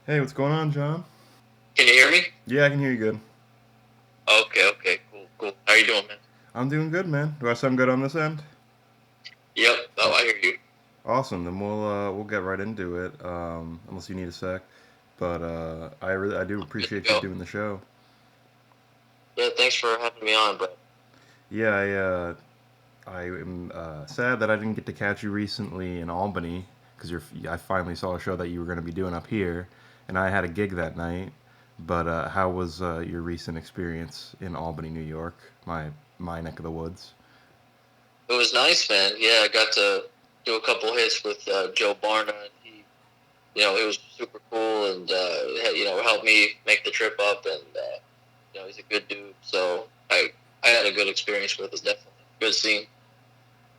Hey, what's going on, John? Can you hear me? Yeah, I can hear you good. Okay, cool. How you doing, man? I'm doing good, man. Do I sound good on this end? Yep. Oh, Oh, I hear you. awesome. Then we'll get right into it. Unless you need a sec, but I do I'm good to appreciate you go. doing the show. Yeah, thanks for having me on, bro. Yeah, I am sad that I didn't get to catch you recently in Albany because I finally saw a show that you were going to be doing up here, and I had a gig that night. But how was your recent experience in Albany, New York, my neck of the woods? It was nice, man. Yeah, I got to do a couple hits with Joe Barna, and it was super cool, and helped me make the trip up, and he's a good dude. So I had a good experience with it. Definitely good scene.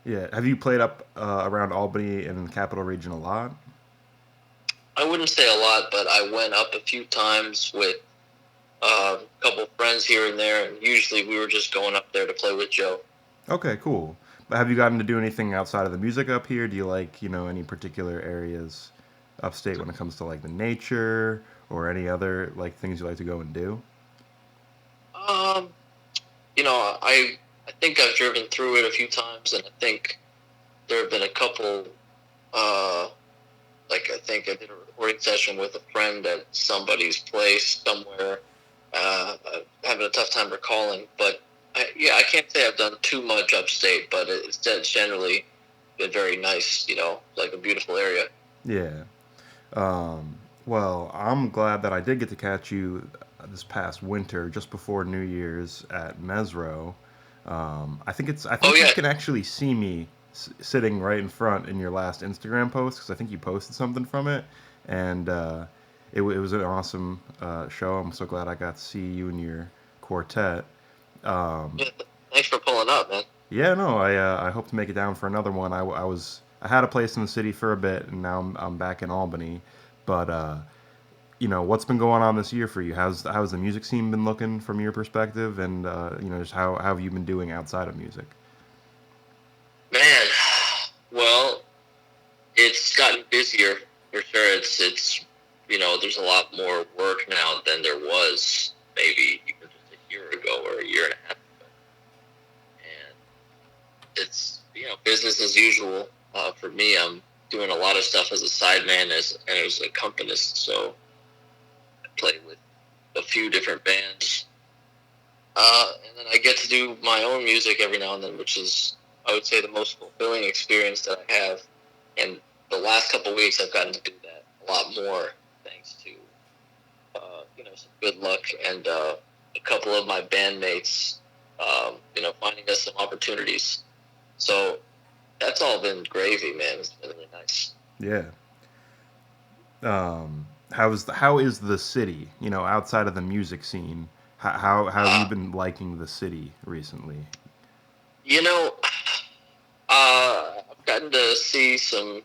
Yeah. Have you played up around Albany and the Capital Region a lot? I wouldn't say a lot, but I went up a few times with a couple friends here and there, and usually we were just going up there to play with Joe. Okay, cool. But have you gotten to do anything outside of the music up here? Do you like, any particular areas upstate when it comes to like the nature or any other like things you like to go and do? Um, I think I've driven through it a few times, and I think there have been a couple. Uh, I think I did a recording session with a friend at somebody's place somewhere. Having a tough time recalling, but I can't say I've done too much upstate, but it's generally been very nice. Like a beautiful area. Yeah. Um, well, I'm glad that I did get to catch you this past winter, just before New Year's at Mesro. I Oh think you yeah, can actually see me sitting right in front in your last Instagram post because I think you posted something from it, and it was an awesome show. I'm so glad I got to see you and your quartet. Um, yeah. Thanks for pulling up, man. yeah, no, I hope to make it down for another one. I had a place in the city for a bit, and now I'm back in Albany, but what's been going on this year for you? How's the music scene been looking from your perspective, and just how have you been doing outside of music? Man, well, it's gotten busier for sure. It's there's a lot more work now than there was maybe even just a year ago or a year and a half ago, and it's business as usual. For me, I'm doing a lot of stuff as a sideman as an accompanist. So I play with a few different bands, and then I get to do my own music every now and then, which is I would say the most fulfilling experience that I have. And the last couple of weeks, I've gotten to do that a lot more, thanks to some good luck and a couple of my bandmates, finding us some opportunities. So that's all been gravy, man. It's been really nice. Yeah. How is the city? Outside of the music scene, how have you Uh, been liking the city recently? you know, I've gotten to see some,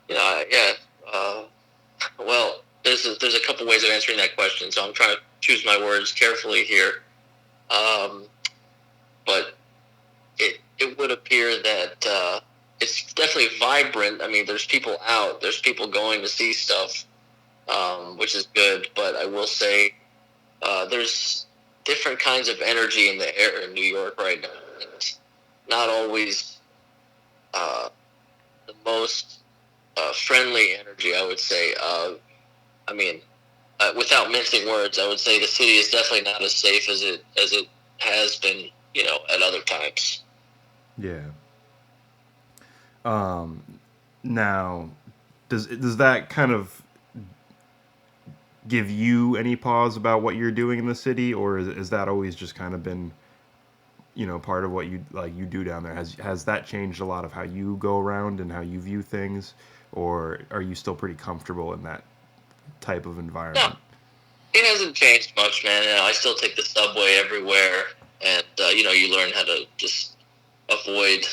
yeah. Uh, well, there's a couple ways of answering that question, so I'm trying to choose my words carefully here. Um, but it would appear that it's definitely vibrant. I mean, there's people out, there's people going to see stuff, which is good. But I will say there's different kinds of energy in the air in New York right now. It's not always uh, the most friendly energy, I would say. I mean, without mincing words, I would say the city is definitely not as safe as it has been, at other times. Yeah. Um, Now, does that kind of give you any pause about what you're doing in the city, or is that always just kind of been part of what you do down there? Has that changed a lot of how you go around and how you view things, or are you still pretty comfortable in that type of No, environment? it hasn't changed much, man. I still take the subway everywhere, and you learn how to just avoid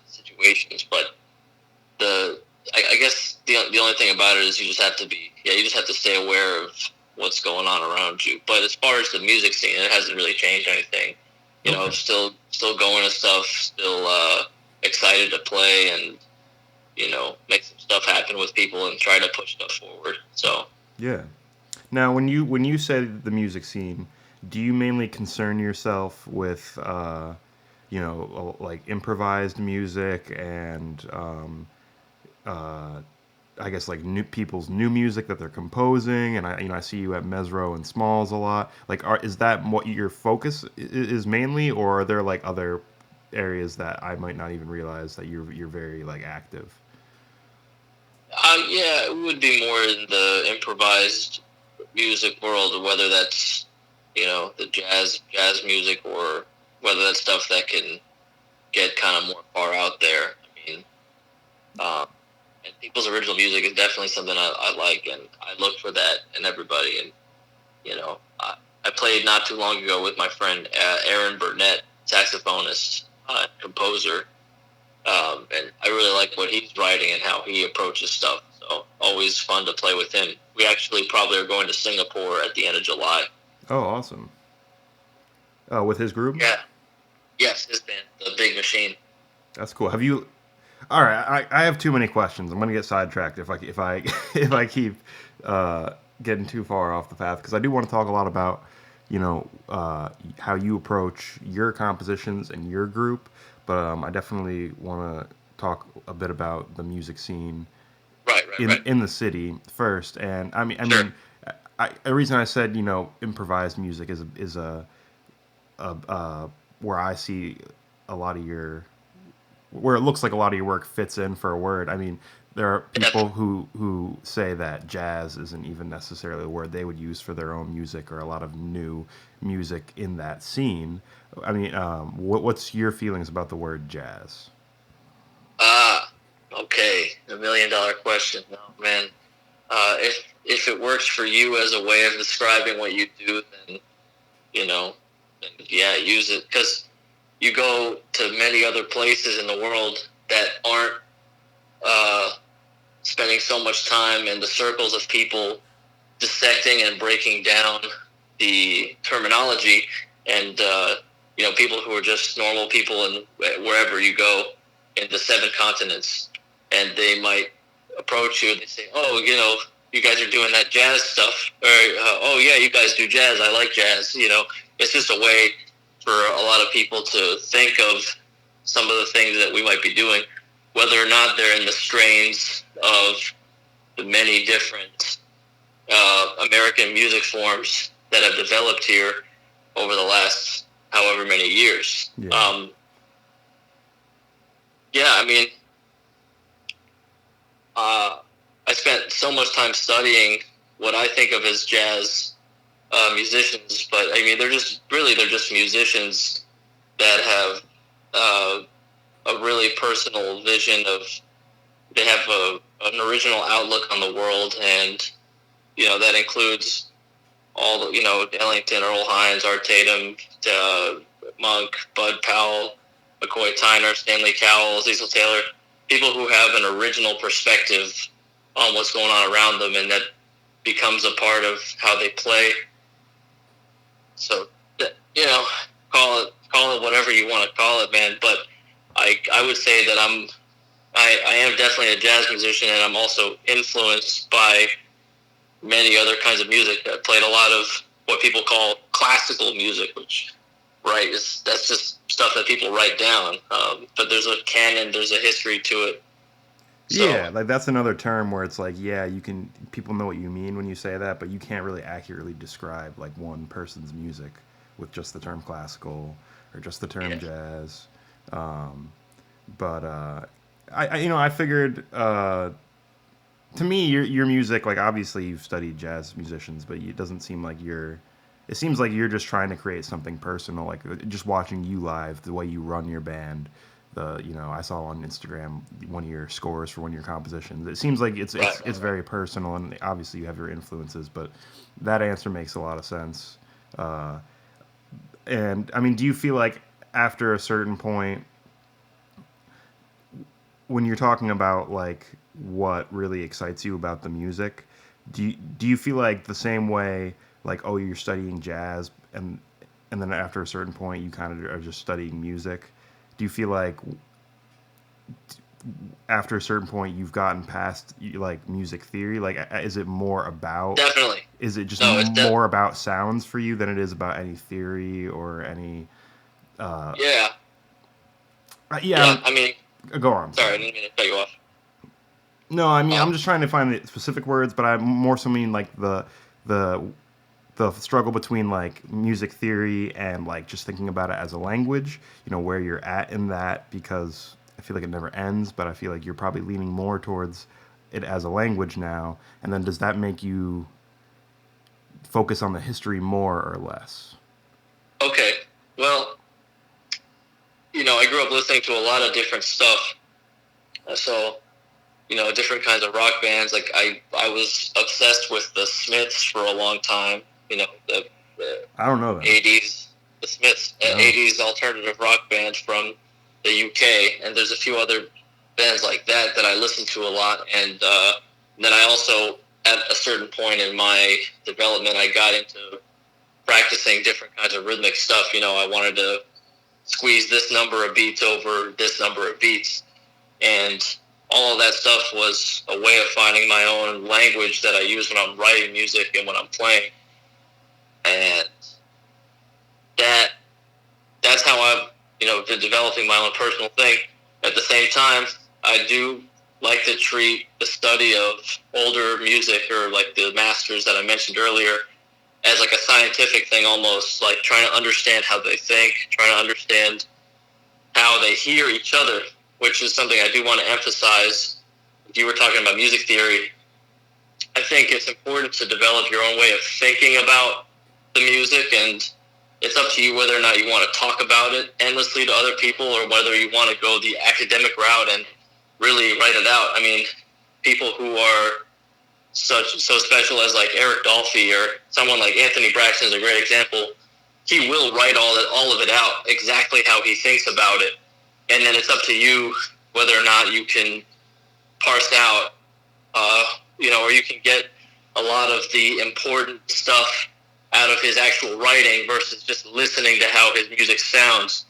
situations. But I guess the only thing about it is you just have to stay aware of what's going on around you. But as far as the music scene, it hasn't really changed anything. Okay. Still going to stuff, still excited to play, and make some stuff happen with people and try to push stuff forward. So Yeah. Now, when you say the music scene, do you mainly concern yourself with like improvised music and uh, I guess like new people's new music that they're composing, and I see you at Mesro and Smalls a lot. Like, is that what your focus is mainly, or are there like other areas that I might not even realize that you're very like active? Yeah, it would be more in the improvised music world, whether that's the jazz music, or whether that's stuff that can get kind of more far out there. I mean, um, and people's original music is definitely something I like, and I look for that in everybody. And I played not too long ago with my friend Aaron Burnett, saxophonist, composer, and I really like what he's writing and how he approaches stuff. So always fun to play with him. We actually probably are going to Singapore at the end of July. Oh, awesome. With his group. Yeah. Yes, his band, the Big Machine. That's cool. Have you? All right, I have too many questions. I'm gonna get sidetracked if I if I keep getting too far off the path because I do want to talk a lot about how you approach your compositions and your group, but I definitely want to talk a bit about the music scene Right, right, right. in the city first. And I Sure. mean, the reason I said improvised music is where I see a lot of your where it looks like a lot of your work fits in for a word. I mean, there are Yes. people who say that jazz isn't even necessarily a word they would use for their own music or a lot of new music in that scene. I mean, what's your feelings about the word jazz? Ah, okay. $1 million question. Oh, man. If it works for you as a way of describing what you do, then you know, then yeah, use it, because you go to many other places in the world that aren't uh, spending so much time in the circles of people dissecting and breaking down the terminology, and people who are just normal people, and wherever you go in the 7 continents, and they might approach you and they say, "Oh, you guys are doing that jazz stuff," or "Oh yeah, you guys do jazz. I like jazz." It's just a way for a lot of people to think of some of the things that we might be doing, whether or not they're in the strains of the many different American music forms that have developed here over the last however many years. Yeah. Yeah, I mean, I spent so much time studying what I think of as jazz musicians, but I mean, they're just musicians that have a really personal vision of. They have an original outlook on the world, and that includes all the Ellington, Earl Hines, Art Tatum, Monk, Bud Powell, McCoy Tyner, Stanley Cowell, Cecil Taylor, people who have an original perspective on what's going on around them, and that becomes a part of how they play. So, call it whatever you want to call it, man. But I would say that I am definitely a jazz musician, and I'm also influenced by many other kinds of music. I played a lot of what people call classical music, which that's just stuff that people write down. But there's a canon, there's a history to it. So Yeah, like that's another term where it's like, yeah, you can people know what you mean when you say that, but you can't really accurately describe like one person's music with just the term classical or just the term yeah, jazz. Um, but I figured to me your music, like obviously you've studied jazz musicians, but it doesn't seem like you're. It seems like you're just trying to create something personal, like just watching you live, the way you run your band. I saw on Instagram one of your scores for one of your compositions. It seems like it's right. very personal, and obviously you have your influences, but that answer makes a lot of sense. Uh, and I mean, do you feel like after a certain point, when you're talking about like what really excites you about the music, do you feel like the same way like oh you're studying jazz and then after a certain point you kind of are just studying music? Do you feel like after a certain point you've gotten past like music theory? Like, is it more about? Definitely. Is it just No, more about sounds for you than it is about any theory or any? yeah. Yeah. Yeah, I mean, Go on. sorry, I Sorry. didn't mean to cut you off. No, I mean Um, I'm just trying to find the specific words, but I more so mean like the the struggle between like music theory and like just thinking about it as a language. You know where you're at in that, because I feel like it never ends, but I feel like you're probably leaning more towards it as a language now. And then does that make you focus on the history more or less? okay. Well, I grew up listening to a lot of different stuff. So, different kinds of rock bands. Like I was obsessed with the Smiths for a long time. The I don't know them. 80s, the Smiths, No. 80s alternative rock band from the UK, and there's a few other bands like that I listen to a lot. And then I also, at a certain point in my development, I got into practicing different kinds of rhythmic stuff. I wanted to squeeze this number of beats over this number of beats, and all of that stuff was a way of finding my own language that I use when I'm writing music and when I'm playing. And that's how I've been developing my own personal thing. At the same time, I do like to treat the study of older music, or like the masters that I mentioned earlier, as like a scientific thing, almost like trying to understand how they think, trying to understand how they hear each other, which is something I do want to emphasize. If you were talking about music theory, I think it's important to develop your own way of thinking about the music, and it's up to you whether or not you want to talk about it endlessly to other people, or whether you want to go the academic route and really write it out. I mean, people who are so special as like Eric Dolphy, or someone like Anthony Braxton is a great example. He will write all of it out exactly how he thinks about it, and then it's up to you whether or not you can parse out, or you can get a lot of the important stuff out of his actual writing versus just listening to how his music sounds.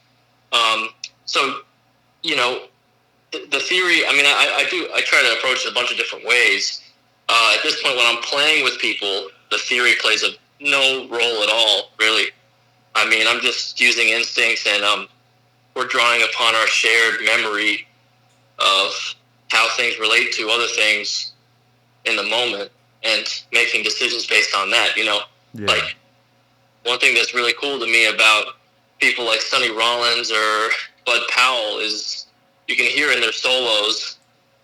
So, the theory, I mean, I try to approach it a bunch of different ways. At this point, when I'm playing with people, the theory plays no role at all, really. I mean, I'm just using instincts, and we're drawing upon our shared memory of how things relate to other things in the moment, and making decisions based on that. Yeah. Like, one thing that's really cool to me about people like Sonny Rollins or Bud Powell is you can hear in their solos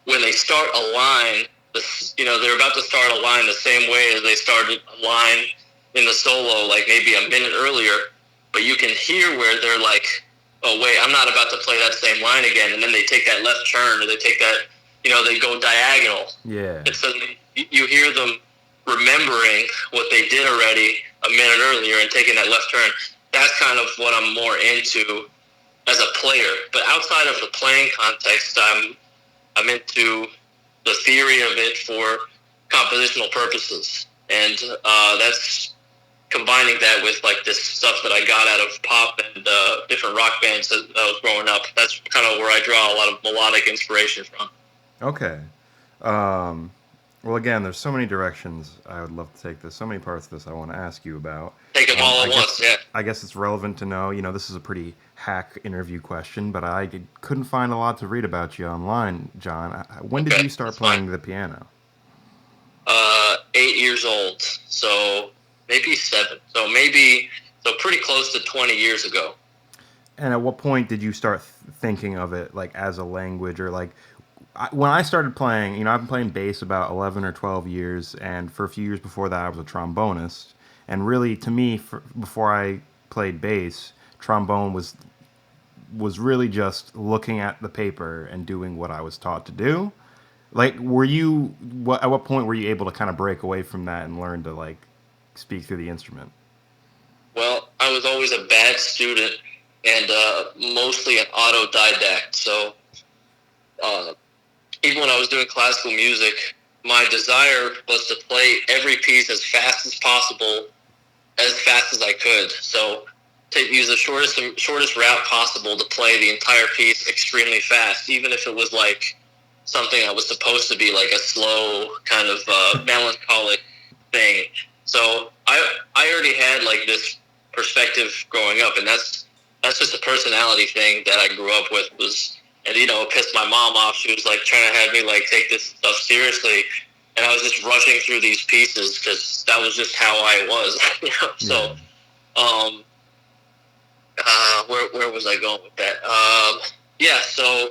when they start a line, they're about to start a line the same way as they started a line in the solo, like maybe a minute earlier, but you can hear where they're like, oh wait, I'm not about to play that same line again, and then they take that left turn, or they take that, they go diagonal. Yeah. And so you hear them remembering what they did already a minute earlier and taking that left turn. That's kind of what I'm more into as a player. But outside of the playing context, I'm into the theory of it for compositional purposes, and that's combining that with like this stuff that I got out of pop and different rock bands that I was growing up. That's kind of where I draw a lot of melodic inspiration from. Okay. Well, again, there's so many directions I would love to take this. So many parts of this I want to ask you about. Take them all I at once, guess yeah. I guess it's relevant to know. This is a pretty hack interview question, but I couldn't find a lot to read about you online, John. When did Okay, you start that's playing fine. the piano? 8 years old, so maybe 7, so pretty close to 20 years ago. And at what point did you start thinking of it like as a language, or like when I started playing? I've been playing bass about 11 or 12 years, and for a few years before that, I was a trombonist. And really, to me, before I played bass, trombone was really just looking at the paper and doing what I was taught to do. Like, at what point were you able to kind of break away from that and learn to like speak through the instrument? Well, I was always a bad student, and mostly an autodidact. So uh, even when I was doing classical music, my desire was to play every piece as fast as possible, as fast as I could. So to use the shortest route possible to play the entire piece extremely fast, even if it was like something that was supposed to be like a slow kind of melancholic thing. So I already had like this perspective growing up, and that's just a personality thing that I grew up with. Was, and it pissed my mom off. She was like trying to have me like take this stuff seriously, and I was just rushing through these pieces because that was just how I was. So, where was I going with that? So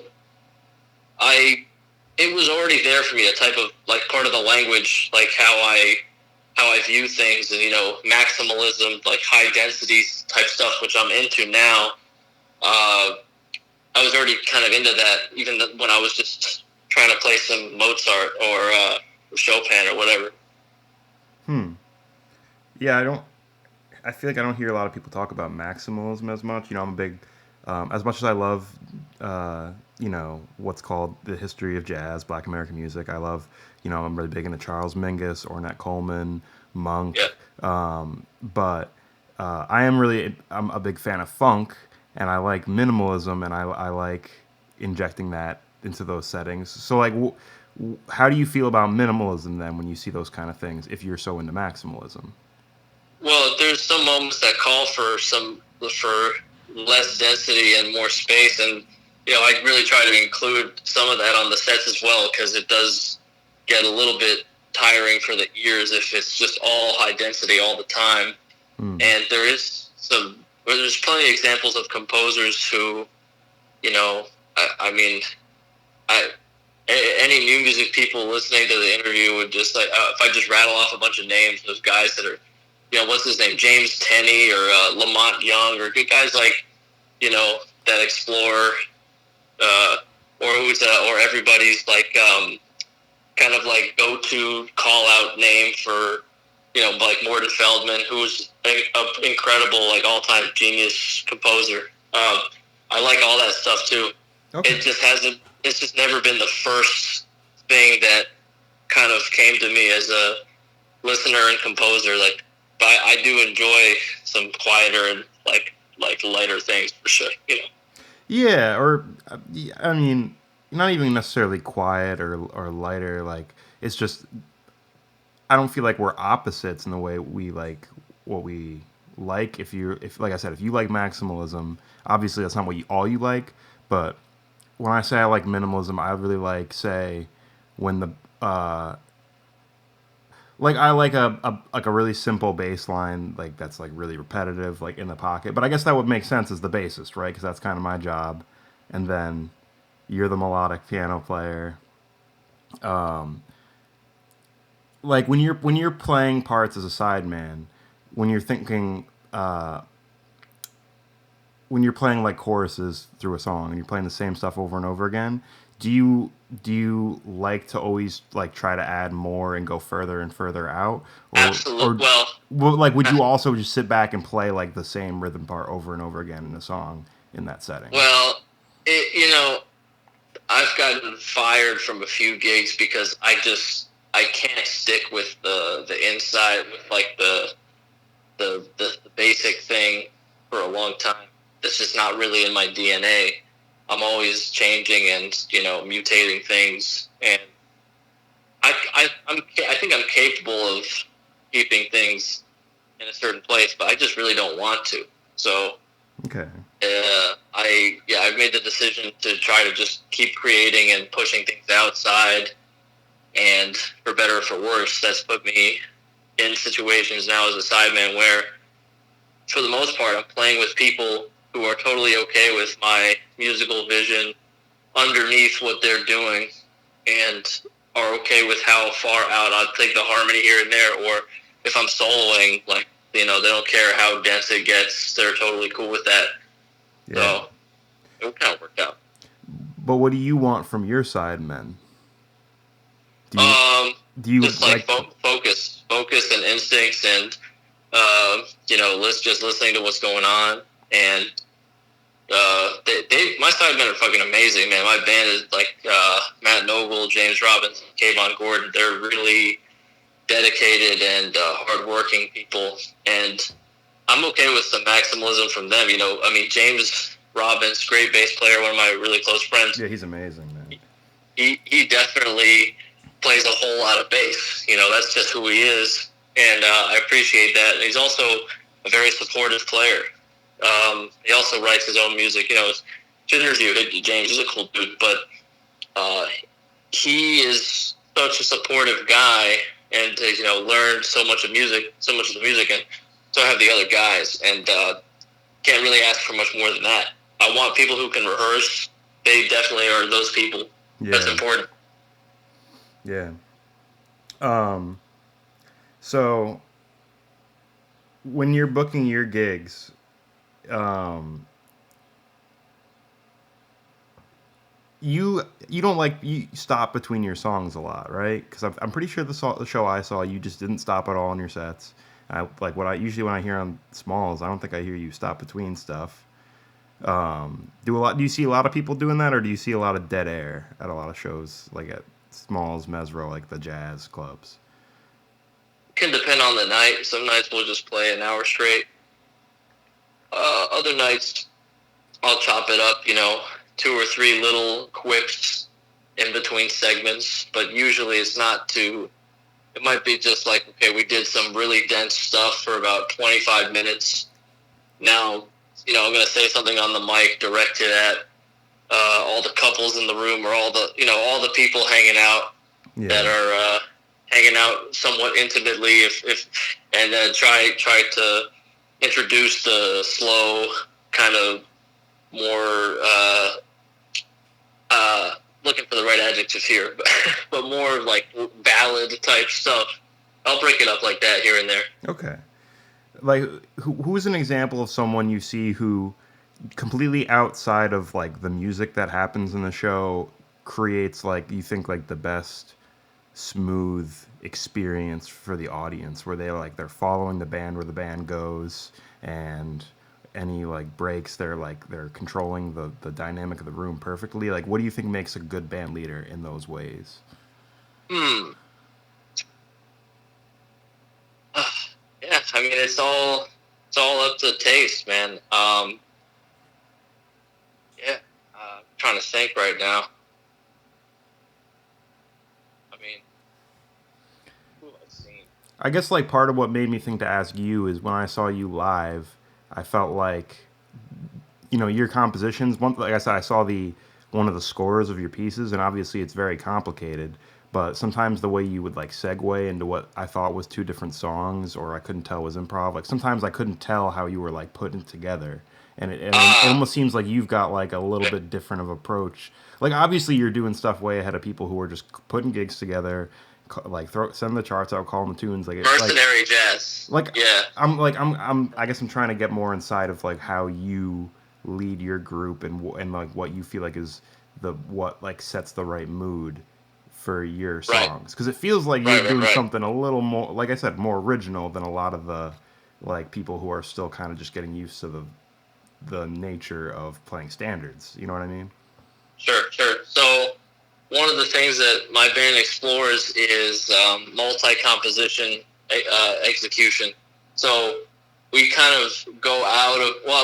it was already there for me, a type of like part of the language, like how I view things, and maximalism, like high density type stuff, which I'm into now. I was already kind of into that, even when I was just trying to play some Mozart or Chopin or whatever. Yeah, I feel like I don't hear a lot of people talk about maximalism as much. I'm a big, as much as I love, what's called the history of jazz, Black American music. I love, I'm really big into Charles Mingus, Ornette Coleman, Monk. Yeah. But I'm a big fan of funk, and I like minimalism, and I like injecting that into those settings. So, like, how do you feel about minimalism then when you see those kind of things, if you're so into maximalism? Well, there's some moments that call for less density and more space, and I really try to include some of that on the sets as well, because it does get a little bit tiring for the ears if it's just all high density all the time. And there's plenty of examples of composers who, any new music people listening to the interview would just like, if I just rattle off a bunch of names, those guys that are, what's his name, James Tenney or Lamont Young, or good guys like, that explore, or everybody's like, kind of like go-to call-out name for, like Morton Feldman, who's an incredible, like all-time genius composer. I like all that stuff too. Okay. It's just never been the first thing that kind of came to me as a listener and composer. Like, but I do enjoy some quieter and like lighter things for sure. Yeah, or I mean, not even necessarily quiet or lighter. Like, it's just I don't feel like we're opposites in the way we like what we like. If like I said, if you like maximalism, obviously that's not all you like. But when I say I like minimalism, I really like, say, when the like I like a really simple bass line, like that's like really repetitive, like in the pocket. But I guess that would make sense as the bassist, right? Because that's kind of my job. And then you're the melodic piano player. Like when you're playing parts as a sideman, when you're thinking, when you're playing like choruses through a song and you're playing the same stuff over and over again, do you like to always like try to add more and go further and further out? Absolutely. Well, like, would you also just sit back and play like the same rhythm part over and over again in a song in that setting? Well, I've gotten fired from a few gigs because I can't stick with the inside, with like the basic thing for a long time. That's just not really in my DNA. I'm always changing and mutating things, and I think I'm capable of keeping things in a certain place, but I just really don't want to. So okay. I've made the decision to try to just keep creating and pushing things outside, and for better or for worse, that's put me in situations now as a sideman where, for the most part, I'm playing with people who are totally okay with my musical vision underneath what they're doing, and are okay with how far out I'll take the harmony here and there, or if I'm soloing, like, they don't care how dense it gets. They're totally cool with that. Yeah. So it kind of worked out. But what do you want from your sidemen? Do you just like focus and instincts, and just listening to what's going on, and my sidemen are fucking amazing, man. My band is like Matt Noble, James Robbins, Kayvon Gordon. They're really dedicated and hardworking people, and I'm okay with some maximalism from them. James Robbins, great bass player, one of my really close friends. Yeah, he's amazing, man. he definitely plays a whole lot of bass. That's just who he is, and I appreciate that. And he's also a very supportive player. He also writes his own music. To interview James is a cool dude, but he is such a supportive guy, and learned so much of the music, and so have the other guys, and can't really ask for much more than that. I want people who can rehearse. They definitely are those people. Yeah. That's important. Yeah. So when you're booking your gigs, you don't stop between your songs a lot, right? Because I'm pretty sure the show I saw, you just didn't stop at all in your sets. When I hear on Smalls, I don't think I hear you stop between stuff. Do you see a lot of people doing that, or do you see a lot of dead air at a lot of shows, like at Smalls, Mesro, like the jazz clubs? It can depend on the night. Some nights we'll just play an hour straight. Other nights I'll chop it up, 2 or 3 little quips in between segments, but usually it's not too. It might be just like, okay, we did some really dense stuff for about 25 minutes. Now, I'm going to say something on the mic directed at all the couples in the room, or all the people hanging out that are hanging out somewhat intimately, and then try to introduce the slow kind of more looking for the right adjectives here, but more like ballad type stuff. I'll break it up like that here and there. Okay. Like, who's an example of someone you see who completely outside of like the music that happens in the show creates, like, you think, like the best smooth experience for the audience, where they're following the band where the band goes, and any like breaks, they're controlling the dynamic of the room perfectly? Like, what do you think makes a good band leader in those ways? Yeah, I mean, it's all up to taste, man. I'm trying to think right now. I mean, who have I seen? I guess, like, part of what made me think to ask you is when I saw you live, I felt like, your compositions. Like I said, I saw one of the scores of your pieces, and obviously it's very complicated. But sometimes the way you would like segue into what I thought was 2 different songs, or I couldn't tell was improv. Like, sometimes I couldn't tell how you were like putting it together, and it almost seems like you've got like a little bit different of approach. Like, obviously you're doing stuff way ahead of people who are just putting gigs together, like send the charts out, calling the tunes, like mercenary jazz. Like, yeah, I guess I'm trying to get more inside of like how you lead your group, and like what you feel like is what like sets the right mood for your songs, because it feels like you're doing something a little more, like I said, more original than a lot of the like people who are still kind of just getting used to the nature of playing standards. You know what I mean? Sure. So one of the things that my band explores is multi-composition execution. So we kind of go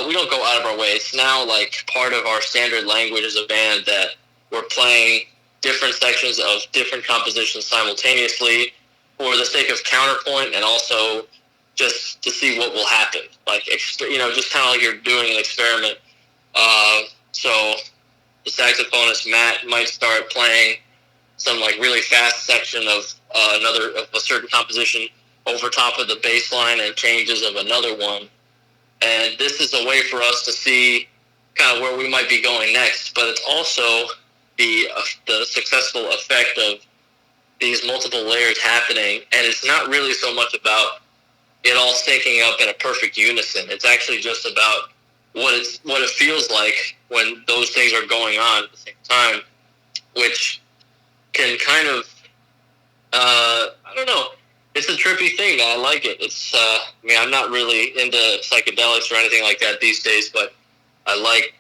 we don't go out of our way. It's now like part of our standard language as a band that we're playing different sections of different compositions simultaneously for the sake of counterpoint, and also just to see what will happen. Like, just kind of like you're doing an experiment. So the saxophonist Matt might start playing some like really fast section of a certain composition over top of the bass line and changes of another one. And this is a way for us to see kind of where we might be going next, but it's also the successful effect of these multiple layers happening. And it's not really so much about it all syncing up in a perfect unison. It's actually just about what it feels like when those things are going on at the same time, which can kind of, I don't know, it's a trippy thing. I like it. It's, I'm not really into psychedelics or anything like that these days, but I like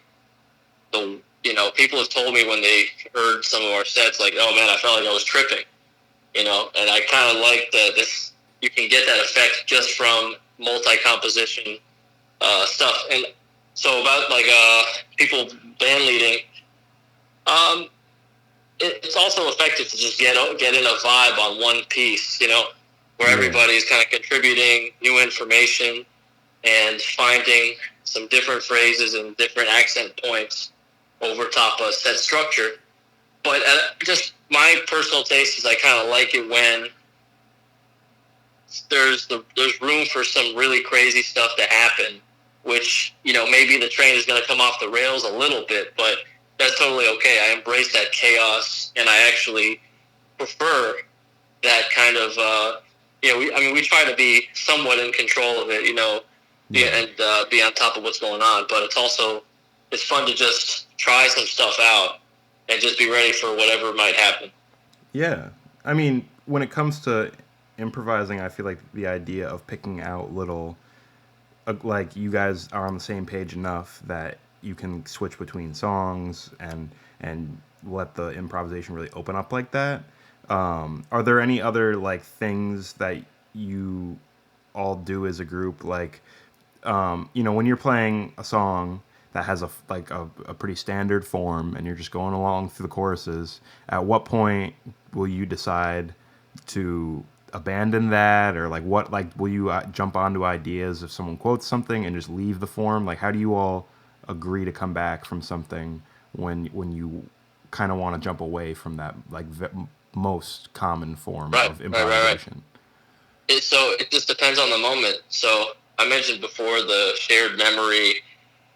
people have told me when they heard some of our sets, like, oh man, I felt like I was tripping, and I kind of like this. You can get that effect just from multi-composition stuff. And so about like people band leading, it's also effective to just get in a vibe on one piece, where Yeah. everybody's kind of contributing new information and finding some different phrases and different accent points over top of set structure. But just my personal taste is I kind of like it when there's room for some really crazy stuff to happen, which, maybe the train is going to come off the rails a little bit, but that's totally okay. I embrace that chaos, and I actually prefer that kind of, we try to be somewhat in control of it, be on top of what's going on, but it's fun to just try some stuff out and just be ready for whatever might happen. Yeah. I mean, when it comes to improvising, I feel like the idea of picking out little, like you guys are on the same page enough that you can switch between songs and let the improvisation really open up like that. Are there any other like things that you all do as a group? Like, when you're playing a song that has a pretty standard form and you're just going along through the choruses, at what point will you decide to abandon that, or like will you jump onto ideas if someone quotes something and just leave the form? Like, how do you all agree to come back from something when you kind of want to jump away from that like most common form Right, of right, right, right. improvisation? So it just depends on the moment. So I mentioned before the shared memory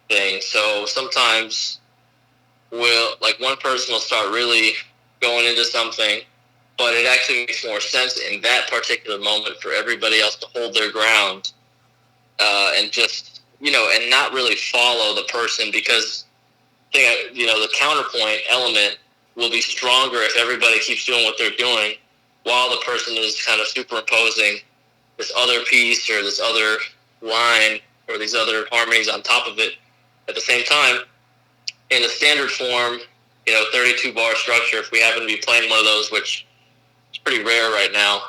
thing. So sometimes like one person will start really going into something, but it actually makes more sense in that particular moment for everybody else to hold their ground, and just, and not really follow the person, because the counterpoint element will be stronger if everybody keeps doing what they're doing while the person is kind of superimposing this other piece or this other line or these other harmonies on top of it at the same time. In the standard form, 32 bar structure, if we happen to be playing one of those, which is pretty rare right now,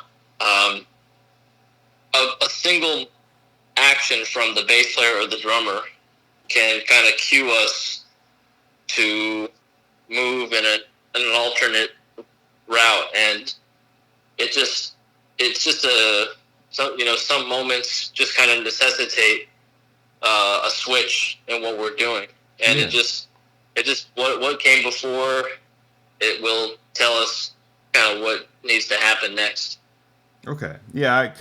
a single action from the bass player or the drummer can kind of cue us to move in an alternate route, and it's just some moments just kind of necessitate a switch in what we're doing, and Yeah. it just what came before it will tell us kind of what needs to happen next. Okay. Yeah.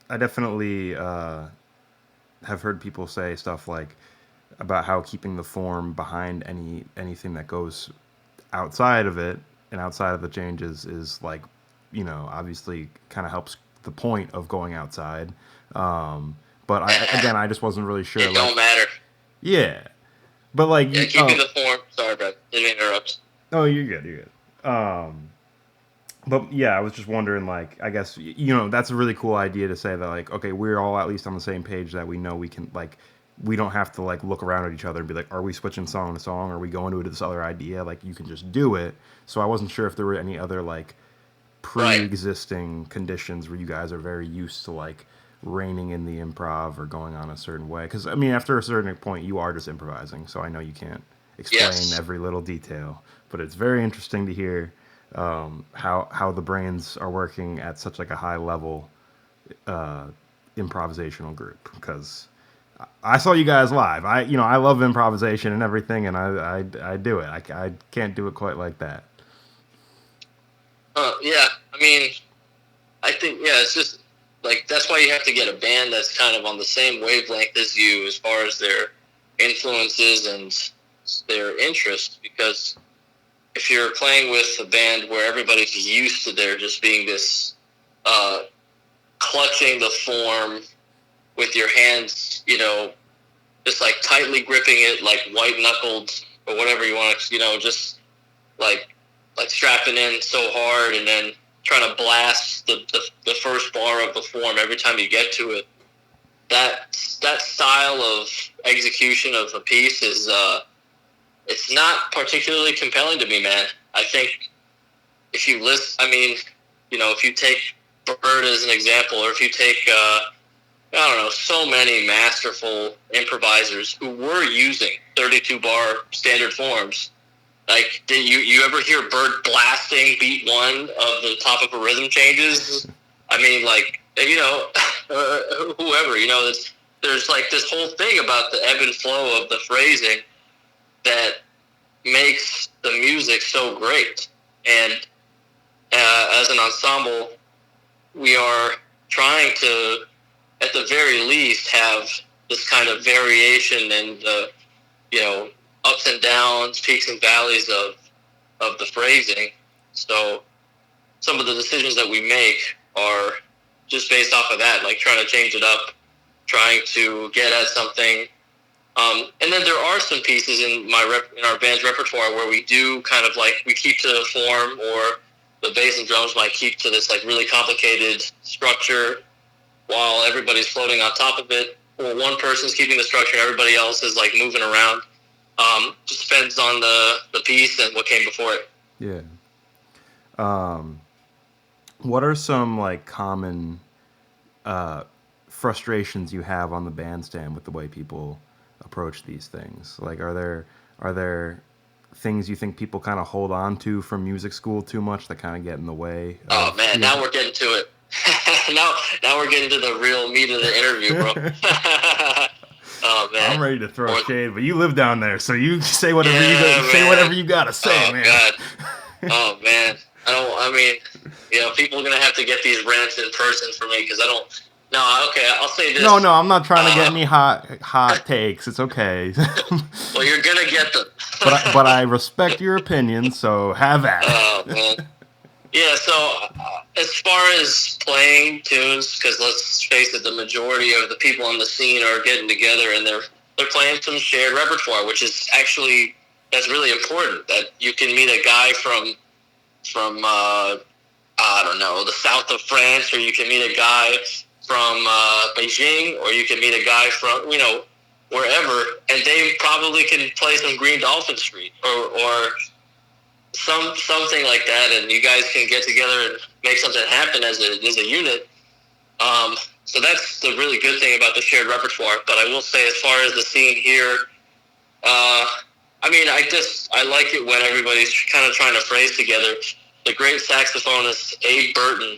I definitely have heard people say stuff like about how keeping the form behind anything that goes outside of it and outside of the changes is like, obviously kind of helps the point of going outside. But I just wasn't really sure. It Like, don't matter. yeah, but like, Yeah, keeping the form. Sorry, bro. Didn't interrupt. oh, you're good. You're good. But yeah, I was just wondering, like, I guess that's a really cool idea to say that, like, okay, we're all at least on the same page that we know we can, like, we don't have to like look around at each other and be like, are we switching song to song? Are we going to this other idea? Like, you can just do it. So I wasn't sure if there were any other like Right. pre-existing conditions where you guys are very used to like reining in the improv or going on a certain way. Because I mean, after a certain point, you are just improvising. So I know you can't explain Yes. every little detail, but it's very interesting to hear how the brains are working at such like a high level uh, improvisational group. Because I saw you guys live. I love improvisation and everything, and I do it. I can't do it quite like that. Yeah. I mean, I think, yeah, it's just like that's why you have to get a band that's kind of on the same wavelength as you as far as their influences and their interests, because if you're playing with a band where everybody's used to there just being this clutching the form with your hands, just like tightly gripping it, like white knuckled or whatever you want to, just like strapping in so hard and then trying to blast the first bar of the form every time you get to it. That style of execution of a piece is it's not particularly compelling to me, man. I think if you list, I mean, if you take Bird as an example, or if you take, I don't know, so many masterful improvisers who were using 32 bar standard forms, Like, did you ever hear Bird blasting beat one of the top of a rhythm changes? I mean, like, whoever, there's like this whole thing about the ebb and flow of the phrasing that makes the music so great. And as an ensemble, we are trying to, at the very least, have this kind of variation and ups and downs, peaks and valleys of the phrasing. So some of the decisions that we make are just based off of that, like trying to change it up, trying to get at something. And then there are some pieces in our band's repertoire where we do kind of like, we keep to the form, or the bass and drums might keep to this like really complicated structure while everybody's floating on top of it. Or one person's keeping the structure and everybody else is like moving around. Just depends on the piece and what came before it. Yeah. What are some like common frustrations you have on the bandstand with the way people approach these things? Like, are there things you think people kind of hold on to from music school too much that kind of get in the way? Oh man, now we're getting to it. now we're getting to the real meat of the interview, bro. Oh man, I'm ready to throw shade, but you live down there, so you say whatever say whatever you gotta say, man. God. Oh man, people are gonna have to get these rants in person for me because I don't. No, okay, I'll say this. No, I'm not trying to get any hot takes. It's okay. Well, you're gonna get them. but I respect your opinion, so have at it. Oh man. Yeah, so as far as playing tunes, because let's face it, the majority of the people on the scene are getting together and they're playing some shared repertoire, which is actually, that's really important. That you can meet a guy from I don't know, the south of France, or you can meet a guy from Beijing, or you can meet a guy from wherever, and they probably can play some Green Dolphin Street or something like that, and you guys can get together and make something happen as a unit. So that's the really good thing about the shared repertoire. But I will say, as far as the scene here, I like it when everybody's kind of trying to phrase together. The great saxophonist Abe Burton,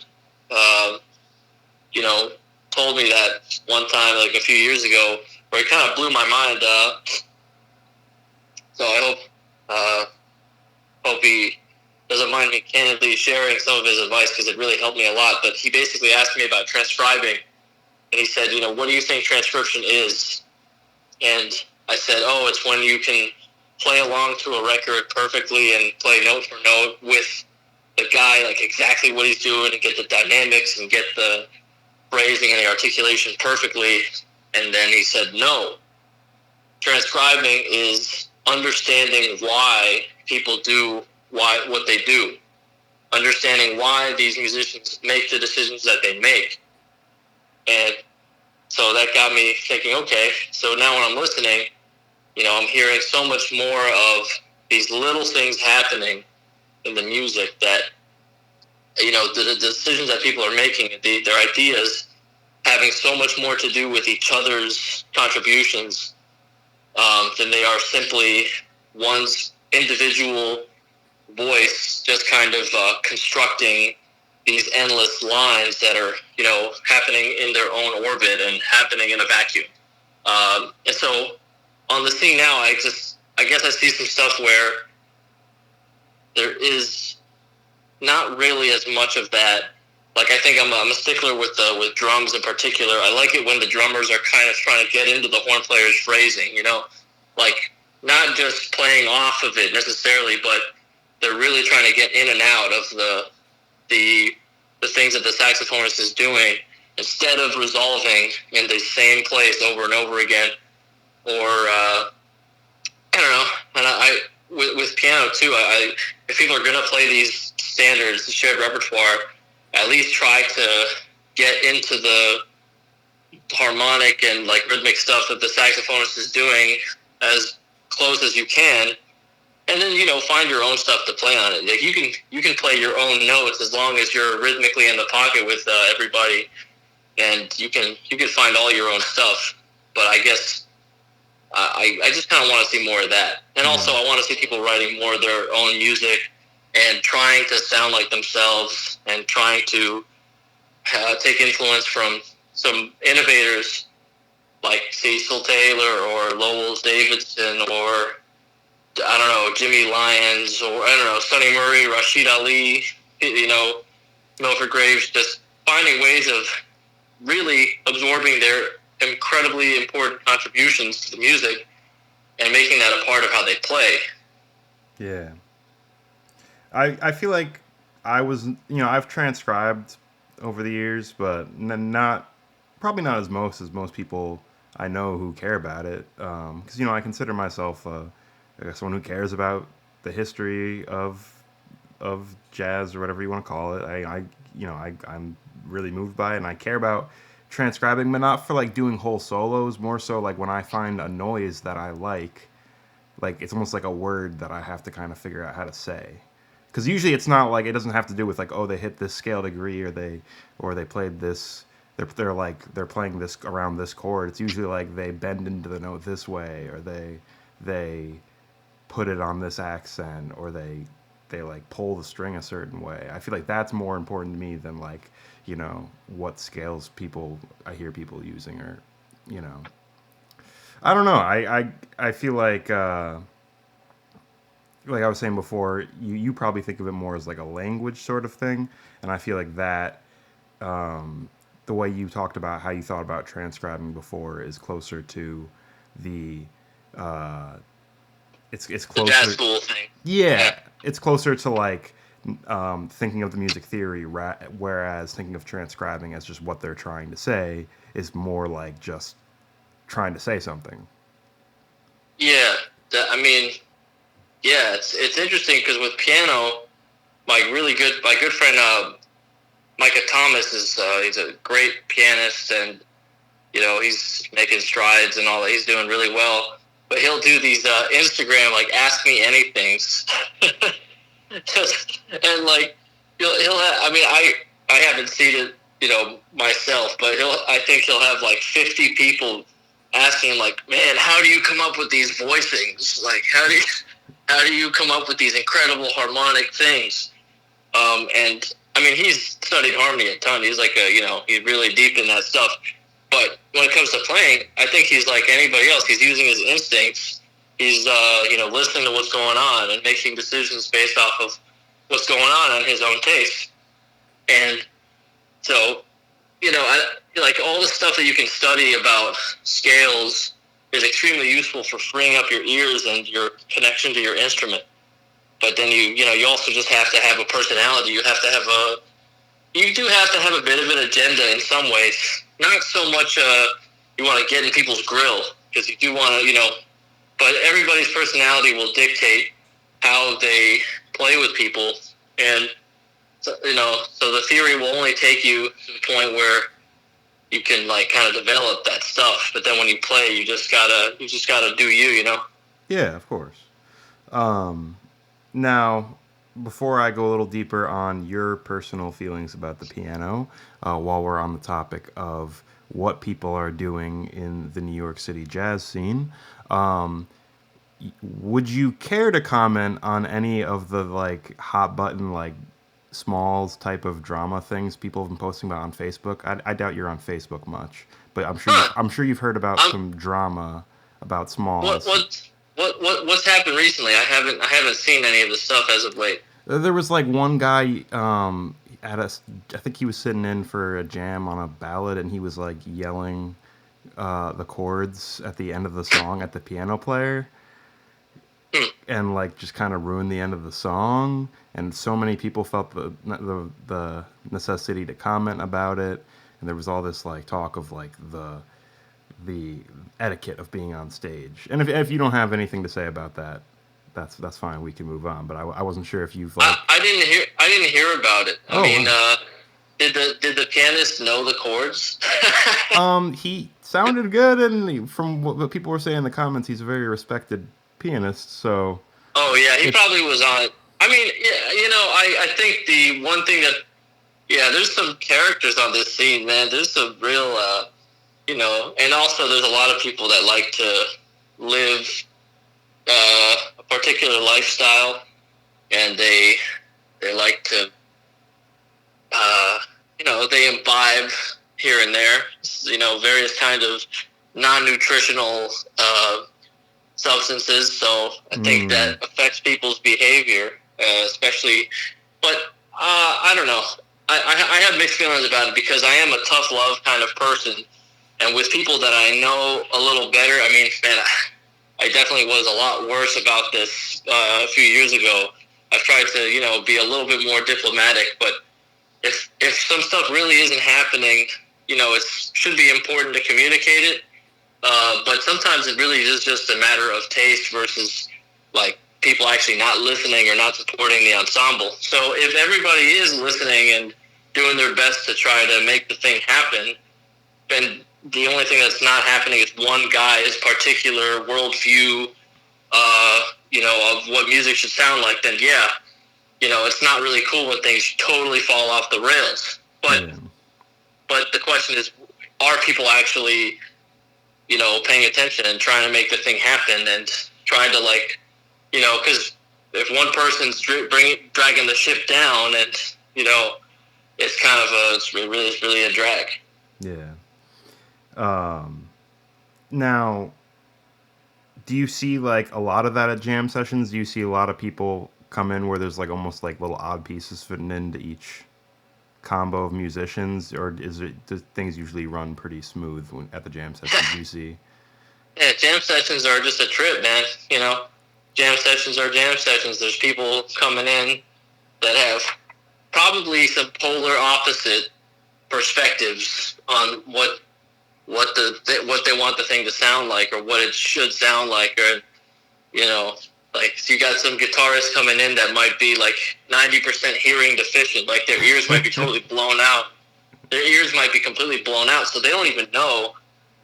told me that one time, like a few years ago, where it kind of blew my mind. So I hope he doesn't mind me candidly sharing some of his advice, because it really helped me a lot. But he basically asked me about transcribing, and he said, what do you think transcription is? And I said, it's when you can play along to a record perfectly and play note for note with the guy, like exactly what he's doing, and get the dynamics and get the phrasing and the articulation perfectly. And then he said, no, transcribing is understanding why people do what they do, understanding why these musicians make the decisions that they make. And so that got me thinking, okay, so now when I'm listening, I'm hearing so much more of these little things happening in the music that, the decisions that people are making, their ideas, having so much more to do with each other's contributions than they are simply one's individual voice just kind of constructing these endless lines that are, happening in their own orbit and happening in a vacuum. And so on the scene now, I guess I see some stuff where there is not really as much of that. Like, I think I'm a stickler with drums in particular. I like it when the drummers are kind of trying to get into the horn player's phrasing, like not just playing off of it necessarily, but they're really trying to get in and out of the things that the saxophonist is doing, instead of resolving in the same place over and over again. Or I don't know. And with piano too, if people are going to play these standards, the shared repertoire, at least try to get into the harmonic and like rhythmic stuff that the saxophonist is doing as close as you can, and then find your own stuff to play on it. Like you can play your own notes as long as you're rhythmically in the pocket with everybody, and you can find all your own stuff. But I guess I just kind of want to see more of that. And also, I want to see people writing more of their own music and trying to sound like themselves and trying to take influence from some innovators like Cecil Taylor or Lowell Davidson or I don't know, Jimmy Lyons or I don't know, Sonny Murray, Rashid Ali, Milford Graves, just finding ways of really absorbing their incredibly important contributions to the music and making that a part of how they play. Yeah. I feel like I've transcribed over the years, but not probably not as most people I know who care about it. Because I consider myself someone who cares about the history of jazz or whatever you want to call it. I'm really moved by it, and I care about transcribing, but not for like doing whole solos. More so like when I find a noise that I like it's almost like a word that I have to kind of figure out how to say. Because usually it's not like it doesn't have to do with like, oh, they hit this scale degree or they played this, they're playing this around this chord. It's usually like they bend into the note this way, or they put it on this accent, or they like pull the string a certain way. I feel like that's more important to me than like what scales people I hear people using, or you know I don't know. I feel like I was saying before, you probably think of it more as like a language sort of thing, and I feel like that the way you talked about how you thought about transcribing before is closer to the uh, it's The jazz closer. school thing. Yeah. Yeah, it's closer to like thinking of the music theory, whereas thinking of transcribing as just what they're trying to say is more like just trying to say something. Yeah. I mean, yeah, it's interesting because with piano, my good friend Micah Thomas is he's a great pianist and he's making strides and all that. He's doing really well. But he'll do these Instagram like ask me anythings, and like he'll have, I mean I haven't seen it myself, but I think he'll have like 50 people asking like, man, how do you come up with these voicings? Like how do you come up with these incredible harmonic things? And I mean, he's studied harmony a ton. He's like he's really deep in that stuff. But when it comes to playing, I think he's like anybody else. He's using his instincts. He's listening to what's going on and making decisions based off of what's going on his own taste. And so, like all the stuff that you can study about scales is extremely useful for freeing up your ears and your connection to your instrument. But then you also just have to have a personality. You do have to have a bit of an agenda in some ways. Not so much you want to get in people's grill, because you do want to, but everybody's personality will dictate how they play with people. And, so the theory will only take you to the point where you can like kind of develop that stuff. But then when you play, you just gotta do you. Yeah, of course. Now, before I go a little deeper on your personal feelings about the piano, while we're on the topic of what people are doing in the New York City jazz scene, would you care to comment on any of the like hot button like Smalls type of drama things people have been posting about on Facebook? I doubt you're on Facebook much, but I'm sure you've heard about some drama about What Smalls. what's happened recently? I haven't seen any of the stuff as of late. There was like one guy I think he was sitting in for a jam on a ballad, and he was like yelling the chords at the end of the song at the piano player, and like just kind of ruined the end of the song. And so many people felt the necessity to comment about it, and there was all this like talk of like the etiquette of being on stage. And if you don't have anything to say about that, that's fine. We can move on. But I wasn't sure if you've like. I didn't hear about it. I Oh, mean, wow. did the pianist know the chords? He sounded good, and from what people were saying in the comments, he's a very respected pianist. So Oh yeah, he it's probably was on it. I mean, yeah, I think the one thing that there's some characters on this scene, man. There's some real and also there's a lot of people that like to live a particular lifestyle, and they like to, they imbibe here and there, various kind of non-nutritional substances. So I think that affects people's behavior, especially. But I don't know. I have mixed feelings about it because I am a tough love kind of person, and with people that I know a little better, I mean, man, I definitely was a lot worse about this a few years ago. I've tried to, be a little bit more diplomatic, but if some stuff really isn't happening, it should be important to communicate it. But sometimes it really is just a matter of taste versus like people actually not listening or not supporting the ensemble. So if everybody is listening and doing their best to try to make the thing happen, then the only thing that's not happening is one guy's particular worldview, of what music should sound like, then yeah, it's not really cool when things totally fall off the rails. But the question is, are people actually, paying attention and trying to make the thing happen and trying to because if one person's dragging the ship down, and it's kind of it's really a drag. Yeah. Now, do you see like a lot of that at jam sessions? Do you see a lot of people come in where there's like almost like little odd pieces fitting into each combo of musicians, or do things usually run pretty smooth at the jam sessions you see? Yeah, jam sessions are just a trip, man. Jam sessions are jam sessions. There's people coming in that have probably some polar opposite perspectives on what they want the thing to sound like, or what it should sound like, or so you got some guitarists coming in that might be like 90% hearing deficient, like their ears might be totally blown out. Their ears might be completely blown out, so they don't even know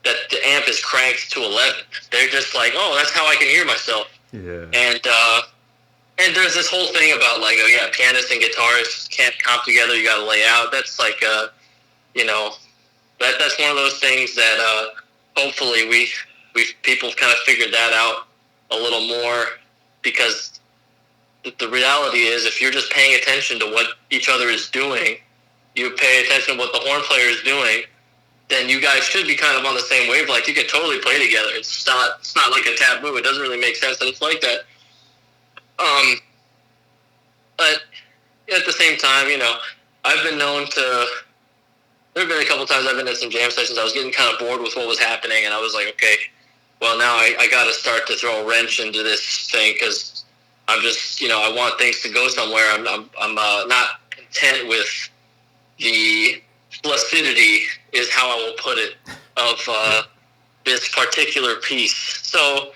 that the amp is cranked to 11. They're just like, oh, that's how I can hear myself. Yeah. And there's this whole thing about like, oh yeah, pianists and guitarists can't comp together. You got to lay out. That's like, that's one of those things that hopefully we people kind of figured that out a little more, because the reality is, if you're just paying attention to what each other is doing, you pay attention to what the horn player is doing, then you guys should be kind of on the same wavelength. You can totally play together. It's not like a taboo. It doesn't really make sense that it's like that. But at the same time, I've been known to. There have been a couple times I've been at some jam sessions. I was getting kind of bored with what was happening, and I was like, okay, well now I got to start to throw a wrench into this thing, because I'm just, I want things to go somewhere. I'm not content with the flaccidity, is how I will put it, of this particular piece. So,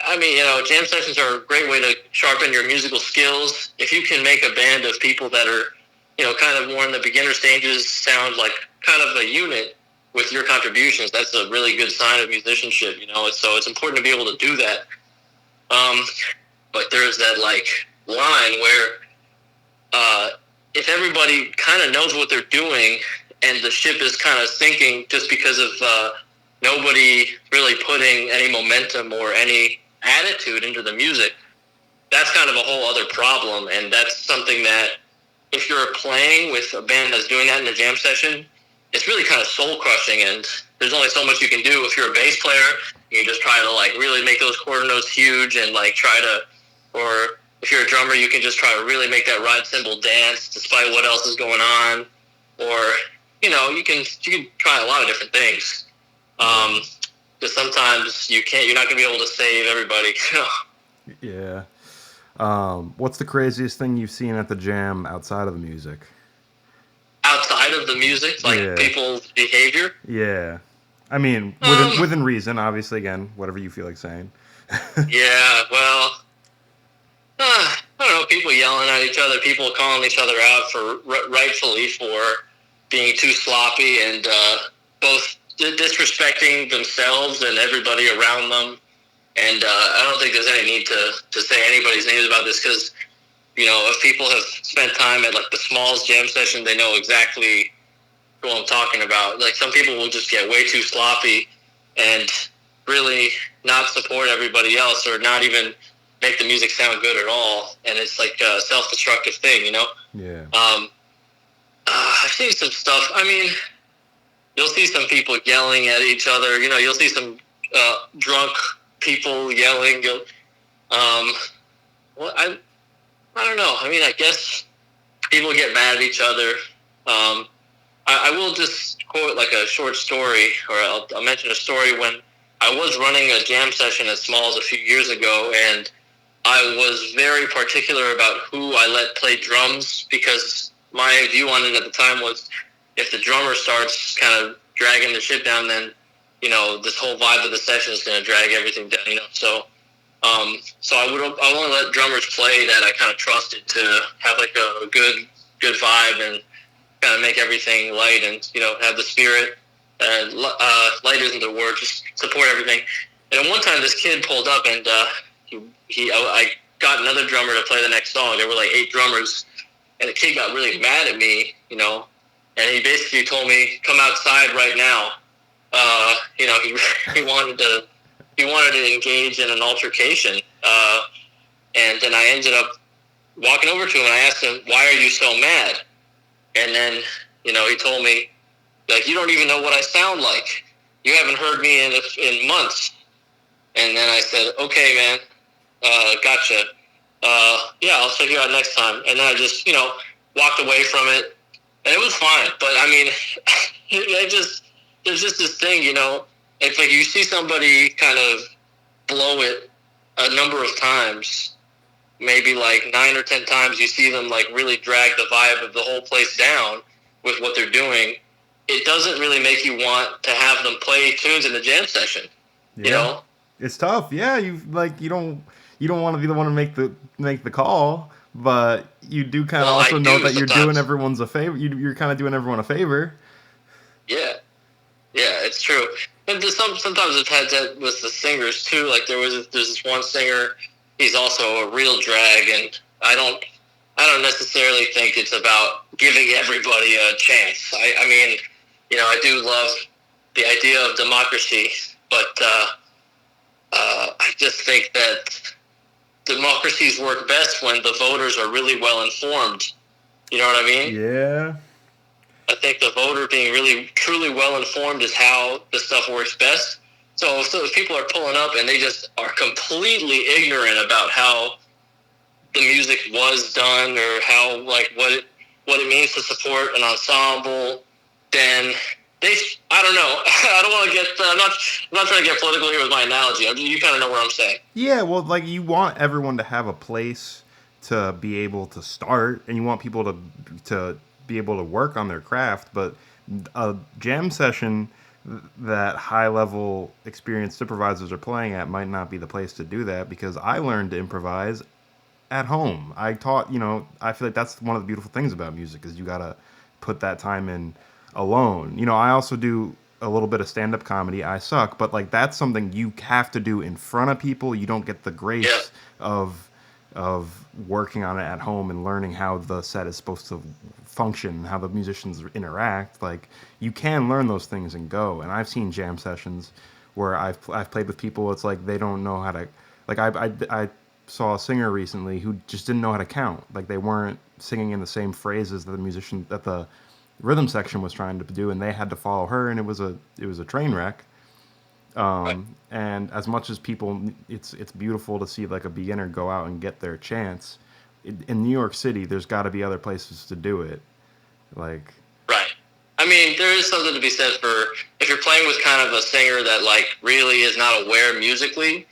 I mean, jam sessions are a great way to sharpen your musical skills. If you can make a band of people that are, kind of more in the beginner stages sound like kind of a unit with your contributions, that's a really good sign of musicianship, So it's important to be able to do that. But there's that line where if everybody kind of knows what they're doing and the ship is kind of sinking just because of nobody really putting any momentum or any attitude into the music, that's kind of a whole other problem. And that's something that, if you're playing with a band that's doing that in a jam session, it's really kind of soul crushing, and there's only so much you can do. If you're a bass player, you just try to really make those quarter notes huge and or if you're a drummer, you can just try to really make that ride cymbal dance despite what else is going on. Or, you can try a lot of different things. Because sometimes you're not going to be able to save everybody. Yeah. What's the craziest thing you've seen at the jam outside of the music? Outside of the music, people's behavior? Yeah. I mean, within reason, obviously, again, whatever you feel like saying. Yeah, well, I don't know, people yelling at each other, people calling each other out rightfully for being too sloppy, and both disrespecting themselves and everybody around them. And I don't think there's any need to say anybody's names about this, because, if people have spent time at the Smalls jam session, they know exactly who I'm talking about. Some people will just get way too sloppy, and really not support everybody else or not even make the music sound good at all. And it's like a self-destructive thing, you know? Yeah. I've seen some stuff. I mean, you'll see some people yelling at each other. You know, you'll see some drunk people yelling. Well, I don't know. I mean, I guess people get mad at each other. I will just quote like a short story, or I'll mention a story when I was running a jam session at Smalls a few years ago, and I was very particular about who I let play drums because my view on it at the time was if the drummer starts kind of dragging the shit down, then, you know, this whole vibe of the session is going to drag everything down, you know. So I only let drummers play that I kind of trusted to have like a good vibe and kind of make everything light and, you know, have the spirit. And light isn't the word, just support everything. And at one time, this kid pulled up and I got another drummer to play the next song. There were like 8 drummers, and the kid got really mad at me, you know, and he basically told me, "Come outside right now." You know, he wanted to engage in an altercation, and then I ended up walking over to him and I asked him, "Why are you so mad?" And then, you know, he told me, like, "You don't even know what I sound like. You haven't heard me in months." And then I said, "Okay, man, gotcha. Yeah, I'll check you out next time." And then I just, you know, walked away from it, and it was fine. But I mean, there's just this thing, you know, if like you see somebody kind of blow it a number of times, maybe like 9 or 10 times, you see them like really drag the vibe of the whole place down with what they're doing. It doesn't really make you want to have them play tunes in the jam session. Yeah. You know, it's tough. Yeah, you don't want to be the one to make the call, but you do kind of also know that you're doing everyone's a favor. You're kind of doing everyone a favor. Yeah, it's true. And sometimes I've had that with the singers too. Like there's this one singer. He's also a real drag, and I don't necessarily think it's about giving everybody a chance. I mean, you know, I do love the idea of democracy, but I just think that democracies work best when the voters are really well informed. You know what I mean? Yeah. I think the voter being really, truly well informed is how the stuff works best. So if people are pulling up and they just are completely ignorant about how the music was done or how, like, what it means to support an ensemble, then I don't know. I don't want to get. I'm not trying to get political here with my analogy. You kind of know what I'm saying. Yeah, well, like you want everyone to have a place to be able to start, and you want people to be able to work on their craft. But a jam session that high level experienced supervisors are playing at might not be the place to do that, because I learned to improvise at home. I taught, you know, I feel like that's one of the beautiful things about music is you gotta put that time in alone. You know, I also do a little bit of stand-up comedy. I suck, but like that's something you have to do in front of people. You don't get the grace of working on it at home and learning how the set is supposed to function, how the musicians interact. Like you can learn those things and go. And I've seen jam sessions where I've played with people. It's like they don't know how to. Like I saw a singer recently who just didn't know how to count. Like they weren't singing in the same phrases that the rhythm section was trying to do, and they had to follow her, and it was a train wreck. And as much as people, it's beautiful to see like a beginner go out and get their chance. In New York City, there's got to be other places to do it. Like, right. I mean, there is something to be said for if you're playing with kind of a singer that like really is not aware musically.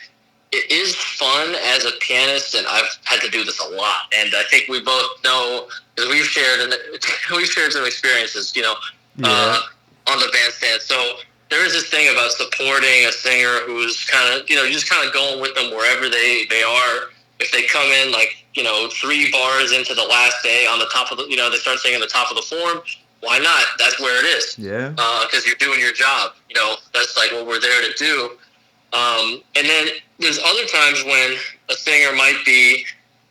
It is fun as a pianist, and I've had to do this a lot. And I think we both know because we've shared some experiences, you know, on the bandstand. So there is this thing about supporting a singer who's kind of, you know, just kind of going with them wherever they are. If they come in like, you know, 3 bars into the last day on the top of the, you know, they start singing the top of the form. Why not? That's where it is. Yeah. Because you're doing your job. You know, that's like what we're there to do. And then there's other times when a singer might be,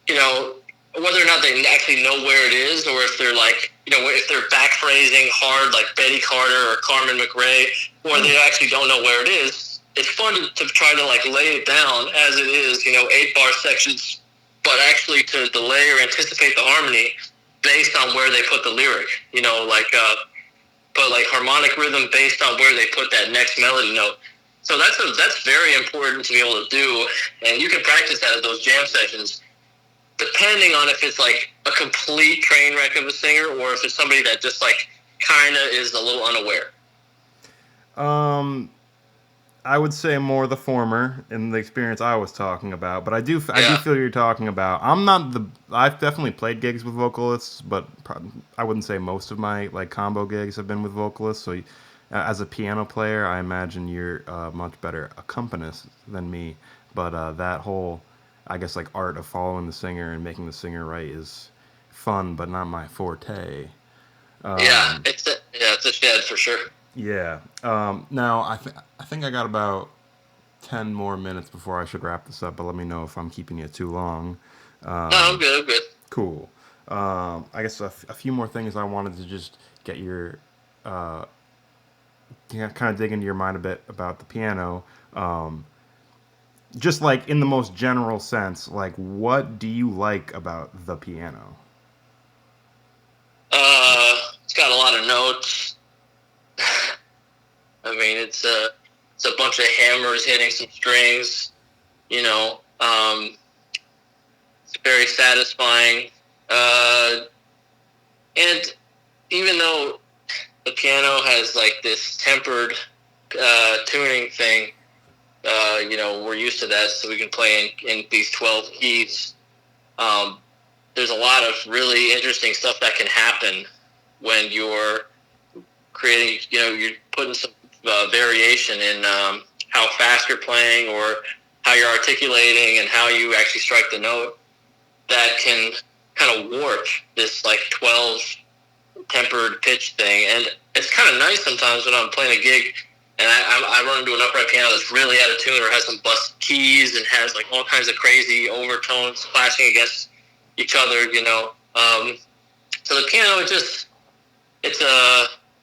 you know, whether or not they actually know where it is, or if they're like, you know, if they're back phrasing hard like Betty Carter or Carmen McRae, or they actually don't know where it is, it's fun to try to like lay it down as it is, 8-bar sections, but actually to delay or anticipate the harmony based on where they put the lyric, but like harmonic rhythm based on where they put that next melody note. So that's very important to be able to do, and you can practice that at those jam sessions, depending on if it's like a complete train wreck of a singer or if it's somebody that just like kind of is a little unaware. I would say more the former in the experience I was talking about, but I do feel what you're talking about. I've definitely played gigs with vocalists, but I wouldn't say most of my like combo gigs have been with vocalists. So, as a piano player, I imagine you're a much better accompanist than me. But that whole, I guess, like art of following the singer and making the singer right is fun, but not my forte. It's a shed for sure. Yeah. Now I think I got about 10 more minutes before I should wrap this up, but let me know if I'm keeping you too long. No, I'm good. I'm good. Cool. I guess a few more things I wanted to just get your kind of dig into your mind a bit about the piano. Just like in the most general sense, like what do you like about the piano? It's got a lot of notes. I mean, it's a bunch of hammers hitting some strings. It's very satisfying. And even though the piano has like this tempered tuning thing, we're used to that, so we can play in these 12 keys. There's a lot of really interesting stuff that can happen when you're creating, you're putting some variation in how fast you're playing or how you're articulating and how you actually strike the note that can kind of warp this like 12 tempered pitch thing. And it's kind of nice sometimes when I'm playing a gig and I run into an upright piano that's really out of tune or has some bust keys and has like all kinds of crazy overtones clashing against each other, So the piano,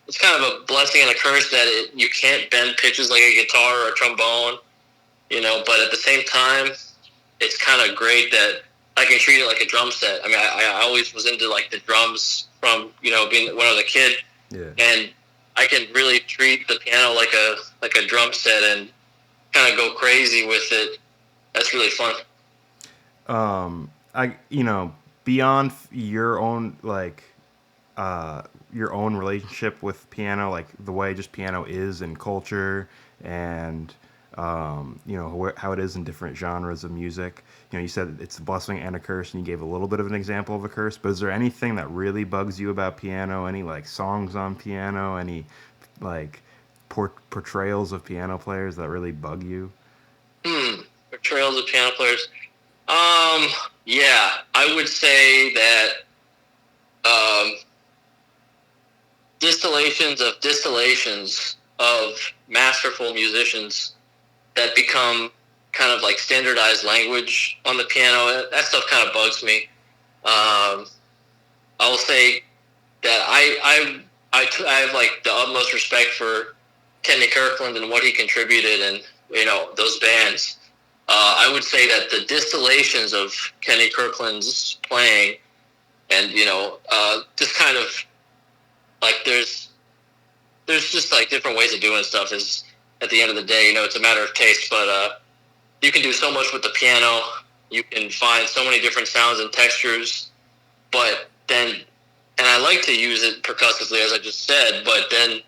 it's kind of a blessing and a curse that you can't bend pitches like a guitar or a trombone, but at the same time, it's kind of great that I can treat it like a drum set. I mean, I always was into like the drums from, being when I was a kid. Yeah. And I can really treat the piano like a drum set and kind of go crazy with it. That's really fun. Beyond your own your own relationship with piano, like the way just piano is in culture and how it is in different genres of music. You said it's a blessing and a curse, and you gave a little bit of an example of a curse. But is there anything that really bugs you about piano? Any like songs on piano? Any like portrayals of piano players that really bug you? Portrayals of piano players. Yeah, I would say that distillations of masterful musicians that become kind of like standardized language on the piano. That stuff kind of bugs me. I will say that I have like the utmost respect for Kenny Kirkland and what he contributed and those bands. I would say that the distillations of Kenny Kirkland's playing and just kind of like there's just like different ways of doing stuff is at the end of the day, it's a matter of taste, but you can do so much with the piano. You can find so many different sounds and textures, but then, and I like to use it percussively, as I just said, but then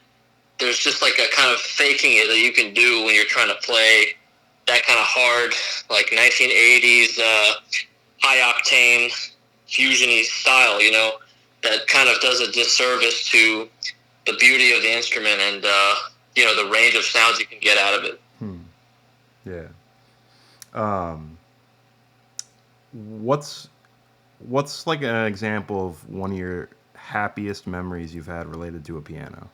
there's just like a kind of faking it that you can do when you're trying to play that kind of hard, like 1980s, high octane, fusion-y style, that kind of does a disservice to the beauty of the instrument and, the range of sounds you can get out of it. Yeah. What's like an example of one of your happiest memories you've had related to a piano?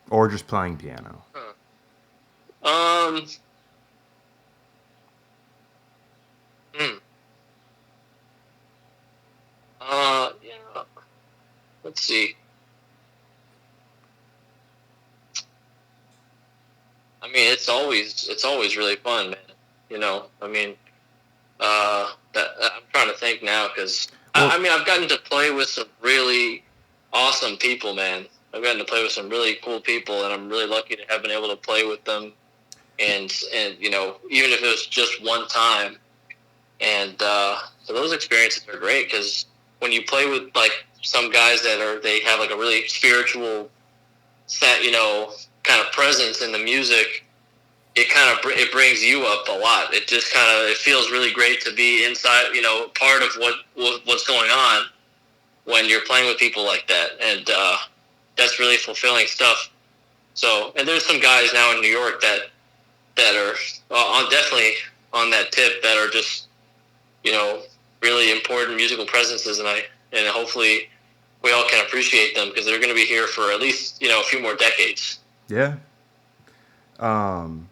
Or just playing piano? Let's see. mean, it's always really fun, man. You know, I mean, I'm trying to think now because Well, I mean, I've gotten to play with some really awesome people, man. I've gotten to play with some really cool people, and I'm really lucky to have been able to play with them. And you know, even if it was just one time, and so those experiences are great because when you play with like some guys they have like a really spiritual set, you know, kind of presence in the music, it brings you up a lot. It just it feels really great to be inside, you know, part of what's going on when you're playing with people like that, and that's really fulfilling stuff. So, and there's some guys now in New York that are on definitely on that tip that are just, you know, really important musical presences, and hopefully we all can appreciate them because they're going to be here for at least, you know, a few more decades. yeah. Um,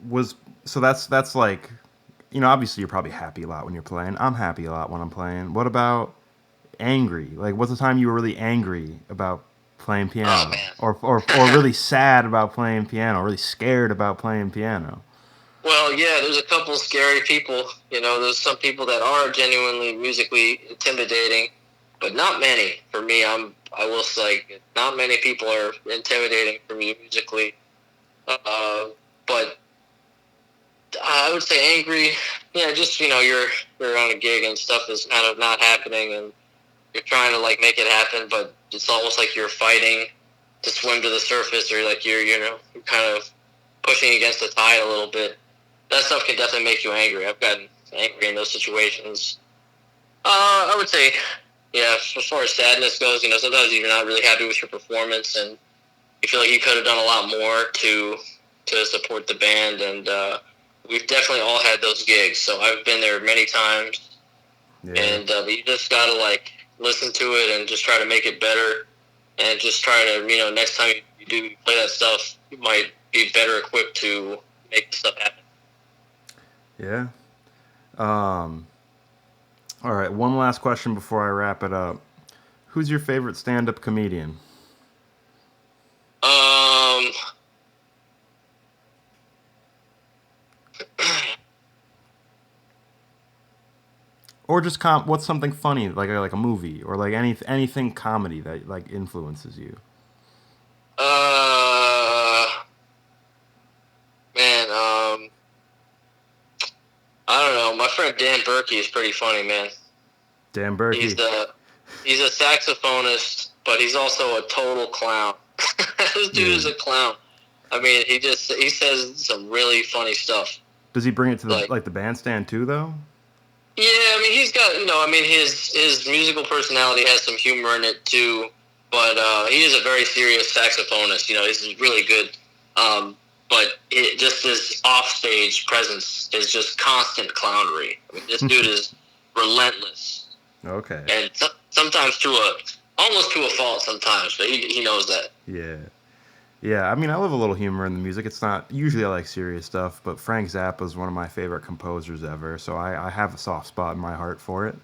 was so that's like, obviously you're probably happy a lot when you're playing. I'm happy a lot when I'm playing. What about angry? Like, what's the time you were really angry about playing Oh piano, or man. really sad about playing piano, really scared about playing piano? Well, yeah, there's a couple scary people. You know, there's some people that are genuinely musically intimidating, but not many. For me, I will say, not many people are intimidating for me musically. But I would say angry. Yeah, just, you know, you're on a gig and stuff is kind of not happening, and you're trying to like make it happen, but it's almost like you're fighting to swim to the surface, or like you're kind of pushing against the tide a little bit. That stuff can definitely make you angry. I've gotten angry in those situations. I would say, yeah, as far as sadness goes, you know, sometimes you're not really happy with your performance, and you feel like you could have done a lot more to support the band. And we've definitely all had those gigs, so I've been there many times. Yeah, And you just gotta like listen to it and just try to make it better, and just try to, you know, next time you do play that stuff, you might be better equipped to make the stuff happen. yeah. Um, all right, one last question before I wrap it up. Who's your favorite stand-up comedian? Um, Or just what's something funny, like a movie, or like anything comedy that like influences you? uh, man, I don't know. My friend Dan Berkey is pretty funny, man. Dan He's Berkey. the he's a saxophonist, but he's also a total clown. This dude Yeah. is a clown. I mean, he says some really funny stuff. Does he bring it to the Like, like the bandstand too, though? yeah, I mean, he's got, you know, I mean, his musical personality has some humor in it too, but he is a very serious saxophonist. You know, he's really good. But just his offstage presence is just constant clownery. I mean, this dude is relentless, Okay. and sometimes almost to a fault sometimes, but he knows that. Yeah. Yeah, I mean, I love a little humor in the music. It's not usually I like serious stuff, but Frank Zappa is one of my favorite composers ever, so I have a soft spot in my heart for it.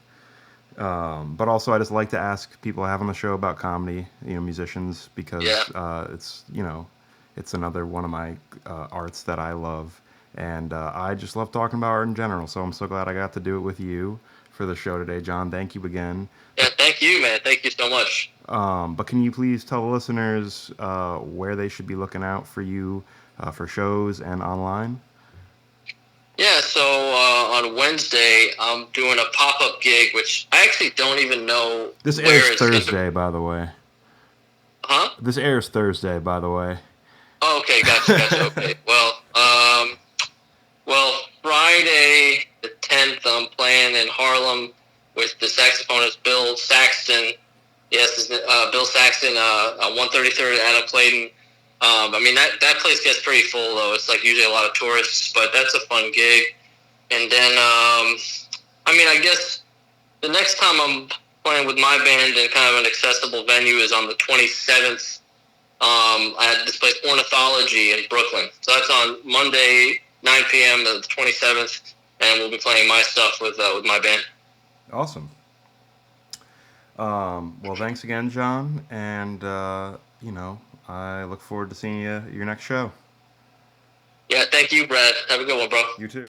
But also, I just like to ask people I have on the show about comedy, musicians, Yeah, because it's another one of my arts that I love, and I just love talking about art in general. So I'm so glad I got to do it with you for the show today, John. Thank you again. yeah. Thank you, man. Thank you so much. But can you please tell the listeners where they should be looking out for you for shows and online? Yeah, so on Wednesday I'm doing a pop up gig, which I actually don't even know This airs where it's gonna. Thursday, by the way. Huh? This airs Thursday, by the way. Oh, okay, gotcha. Okay, well, Friday the 10th I'm playing in Harlem with the saxophonist Bill Saxton. Yes, Bill Saxton, 133rd Anna Clayton. I mean that place gets pretty full though. It's like usually a lot of tourists, but that's a fun gig. And then, I mean, I guess the next time I'm playing with my band in kind of an accessible venue is on the 27th at this place, Ornithology in Brooklyn. So that's on Monday, 9 p.m. to the 27th, and we'll be playing my stuff with my band. Awesome. Well, thanks again, John, and I look forward to seeing you at your next show. Yeah, thank you, Brad. Have a good one, bro. You too.